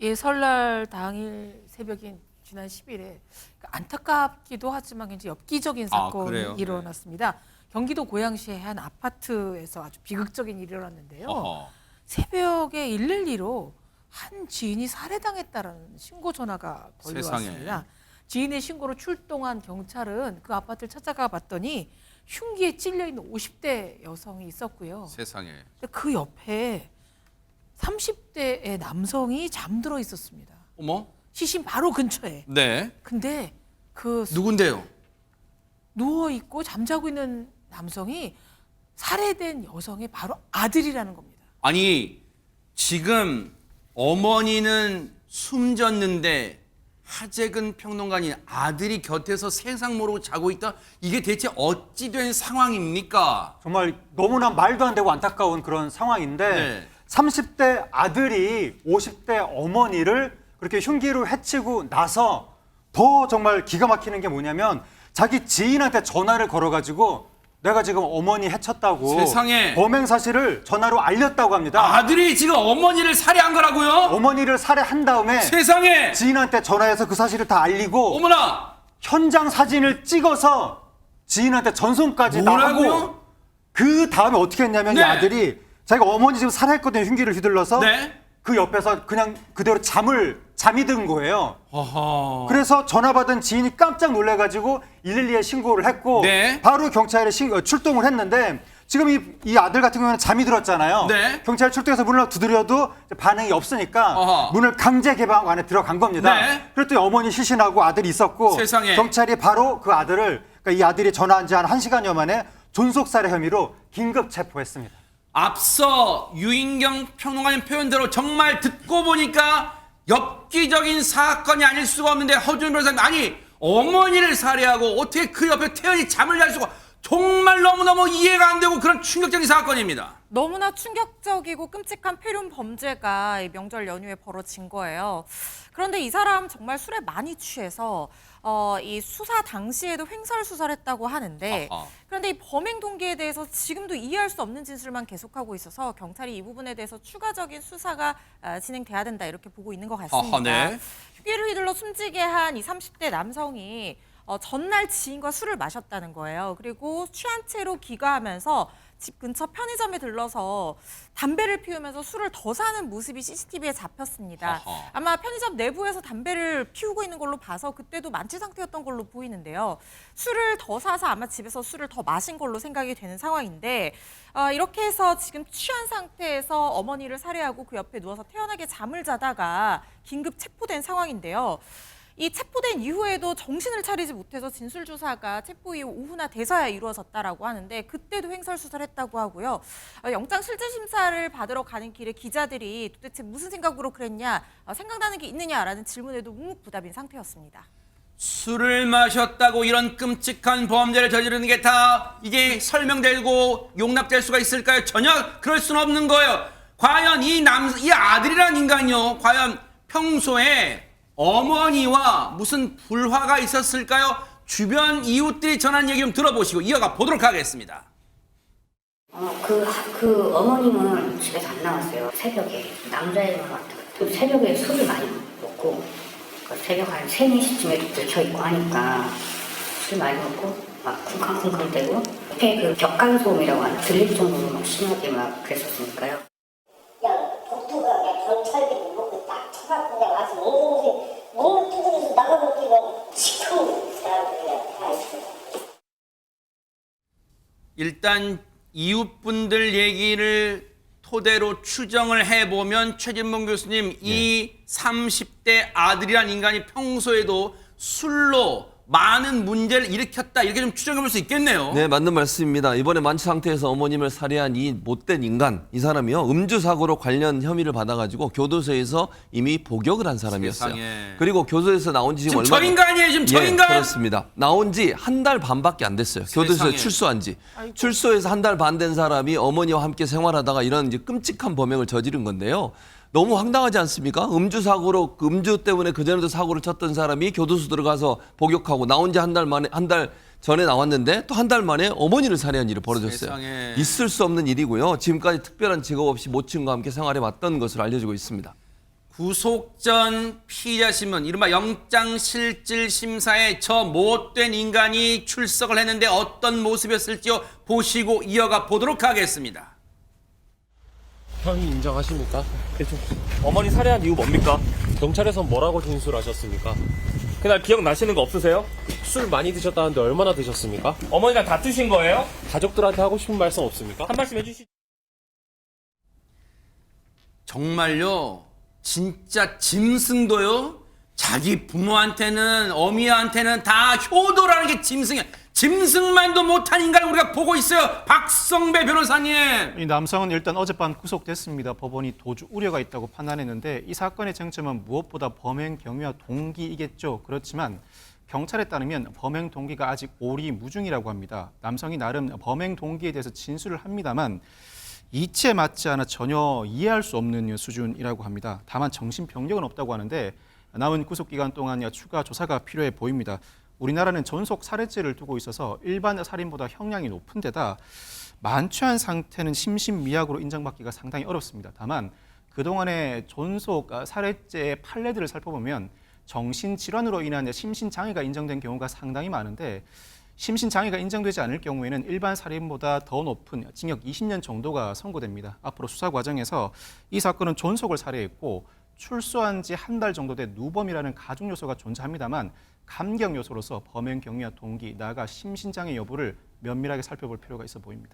예, 설날 당일 새벽인 지난 10일에 안타깝기도 하지만 이제 엽기적인 사건이 그래요? 일어났습니다. 경기도 고양시의 한 아파트에서 아주 비극적인 일이 일어났는데요. 어허. 새벽에 112로 한 지인이 살해당했다는 신고 전화가 걸려왔습니다. 지인의 신고로 출동한 경찰은 그 아파트를 찾아가 봤더니 흉기에 찔려 있는 50대 여성이 있었고요. 세상에. 그 옆에 30대의 남성이 잠들어 있었습니다. 어머? 시신 바로 근처에. 네. 근데 그 누군데요? 누워 있고 잠자고 있는 남성이 살해된 여성의 바로 아들이라는 겁니다. 아니, 지금 어머니는 숨졌는데 하재근 평론가님 아들이 곁에서 세상 모르고 자고 있다? 이게 대체 어찌 된 상황입니까? 정말 너무나 말도 안 되고 안타까운 그런 상황인데 네. 30대 아들이 50대 어머니를 그렇게 흉기로 해치고 나서 더 정말 기가 막히는 게 뭐냐면 자기 지인한테 전화를 걸어가지고 내가 지금 어머니 해쳤다고 세상에. 범행 사실을 전화로 알렸다고 합니다. 아들이 지금 어머니를 살해한 거라고요? 어머니를 살해한 다음에 세상에. 지인한테 전화해서 그 사실을 다 알리고 어머나. 현장 사진을 찍어서 지인한테 전송까지 다 뭐라고요? 하고 그 다음에 어떻게 했냐면 네. 이 아들이 자기가 어머니 지금 살해했거든요. 흉기를 휘둘러서 네. 그 옆에서 그냥 그대로 잠이 든 거예요. 어허. 그래서 전화 받은 지인이 깜짝 놀래가지고 112에 신고를 했고 네. 바로 경찰에 출동을 했는데 지금 이 아들 같은 경우는 잠이 들었잖아요. 네. 경찰 출동해서 문을 두드려도 반응이 없으니까 어허. 문을 강제 개방하고 안에 들어간 겁니다. 네. 그랬더니 어머니 시신하고 아들이 있었고 세상에. 경찰이 바로 그 아들을 그러니까 이 아들이 전화한 지 한 1시간여 만에 존속살해 혐의로 긴급 체포했습니다. 앞서 유인경 평론가님 표현대로 정말 듣고 보니까 엽기적인 사건이 아닐 수가 없는데 허준 변호사님 아니 어머니를 살해하고 어떻게 그 옆에 태연히 잠을 잘 수가 정말 너무너무 이해가 안 되고 그런 충격적인 사건입니다. 너무나 충격적이고 끔찍한 폐륜 범죄가 이 명절 연휴에 벌어진 거예요. 그런데 이 사람 정말 술에 많이 취해서 이 수사 당시에도 횡설수설했다고 하는데 아하. 그런데 이 범행 동기에 대해서 지금도 이해할 수 없는 진술만 계속하고 있어서 경찰이 이 부분에 대해서 추가적인 수사가 진행돼야 된다 이렇게 보고 있는 것 같습니다. 아하, 네. 흉기를 휘둘러 숨지게 한 이 30대 남성이 전날 지인과 술을 마셨다는 거예요. 그리고 취한 채로 귀가하면서 집 근처 편의점에 들러서 담배를 피우면서 술을 더 사는 모습이 CCTV에 잡혔습니다. 아하. 아마 편의점 내부에서 담배를 피우고 있는 걸로 봐서 그때도 만취 상태였던 걸로 보이는데요. 술을 더 사서 아마 집에서 술을 더 마신 걸로 생각이 되는 상황인데 이렇게 해서 지금 취한 상태에서 어머니를 살해하고 그 옆에 누워서 태연하게 잠을 자다가 긴급 체포된 상황인데요. 이 체포된 이후에도 정신을 차리지 못해서 진술조사가 체포 이후 오후나 돼서야 이루어졌다라고 하는데 그때도 횡설수설했다고 하고요. 영장실질심사를 받으러 가는 길에 기자들이 도대체 무슨 생각으로 그랬냐, 생각나는 게 있느냐라는 질문에도 묵묵부답인 상태였습니다. 술을 마셨다고 이런 끔찍한 범죄를 저지르는 게 다 이게 설명되고 용납될 수가 있을까요? 전혀 그럴 수는 없는 거예요. 과연 이 아들이라는 인간이요. 과연 평소에 어머니와 무슨 불화가 있었을까요? 주변 이웃들이 전한 얘기 좀 들어보시고 이어가 보도록 하겠습니다. 그 어머님은 집에서 안 나왔어요. 새벽에 남자애가 왔다. 새벽에 술을 많이 먹고 새벽 한 3, 4시쯤에 들켜있고 하니까 술 많이 먹고 막 쿵쾅쿵쾅대고 옆에 그 벽간소음이라고 하나 들릴 정도로 막 심하게 막 그랬었으니까요. 그냥 독도가 경찰들이 먹고 딱 쳐갖고 그냥 와서 몸을 두드려서 나가고 뛰고 시커먼 사람들이 다 있어요. 일단 이웃분들 얘기를 토대로 추정을 해보면 최진봉 교수님 이 30대 아들이란 인간이 평소에도 술로 많은 문제를 일으켰다 이렇게 좀 추정해 볼 수 있겠네요. 네, 맞는 말씀입니다. 이번에 만취 상태에서 어머님을 살해한 이 못된 인간, 이 사람이요. 음주 사고로 관련 혐의를 받아가지고 교도소에서 이미 복역을 한 사람이었어요. 세상에. 그리고 교도소에서 나온 지 지금 얼마? 저 인간이에요, 지금 저 예, 인간. 그렇습니다. 나온 지 한 달 반밖에 안 됐어요. 교도소에 세상에. 출소한 지. 출소해서 한 달 반 된 사람이 어머니와 함께 생활하다가 이런 이제 끔찍한 범행을 저지른 건데요. 너무 황당하지 않습니까? 음주 사고로 음주 때문에 그전에도 사고를 쳤던 사람이 교도소 들어가서 복역하고 나온 지 한 달 전에 나왔는데 또 한 달 만에 어머니를 살해한 일이 벌어졌어요. 세상에. 있을 수 없는 일이고요. 지금까지 특별한 직업 없이 모친과 함께 생활해 왔던 것으로 알려지고 있습니다. 구속 전 피의자 신문, 이른바 영장실질심사에 저 못된 인간이 출석을 했는데 어떤 모습이었을지요 보시고 이어가 보도록 하겠습니다. 혐의 인정하십니까? 어머니 살해한 이유 뭡니까? 경찰에서 뭐라고 진술하셨습니까? 그날 기억나시는 거 없으세요? 술 많이 드셨다는데 얼마나 드셨습니까? 어머니랑 다투신 거예요? 가족들한테 하고 싶은 말씀 없습니까? 한 말씀 해주시죠. 정말요, 진짜 짐승도요, 자기 부모한테는, 어미한테는 다 효도라는 게 짐승이야. 짐승만도 못한 인간을 우리가 보고 있어요. 박성배 변호사님. 이 남성은 일단 어젯밤 구속됐습니다. 법원이 도주 우려가 있다고 판단했는데 이 사건의 쟁점은 무엇보다 범행 경위와 동기이겠죠. 그렇지만 경찰에 따르면 범행 동기가 아직 오리무중이라고 합니다. 남성이 나름 범행 동기에 대해서 진술을 합니다만 이치에 맞지 않아 전혀 이해할 수 없는 수준이라고 합니다. 다만 정신병력은 없다고 하는데 남은 구속기간 동안 추가 조사가 필요해 보입니다. 우리나라는 전속 살해죄를 두고 있어서 일반 살인보다 형량이 높은 데다 만취한 상태는 심신미약으로 인정받기가 상당히 어렵습니다. 다만 그동안의 전속 살해죄의 판례들을 살펴보면 정신질환으로 인한 심신장애가 인정된 경우가 상당히 많은데 심신장애가 인정되지 않을 경우에는 일반 살인보다 더 높은 징역 20년 정도가 선고됩니다. 앞으로 수사 과정에서 이 사건은 존속을 살해했고 출소한 지 한 달 정도 된 누범이라는 가중 요소가 존재합니다만 감경 요소로서 범행 경위와 동기, 나아가 심신장애 여부를 면밀하게 살펴볼 필요가 있어 보입니다.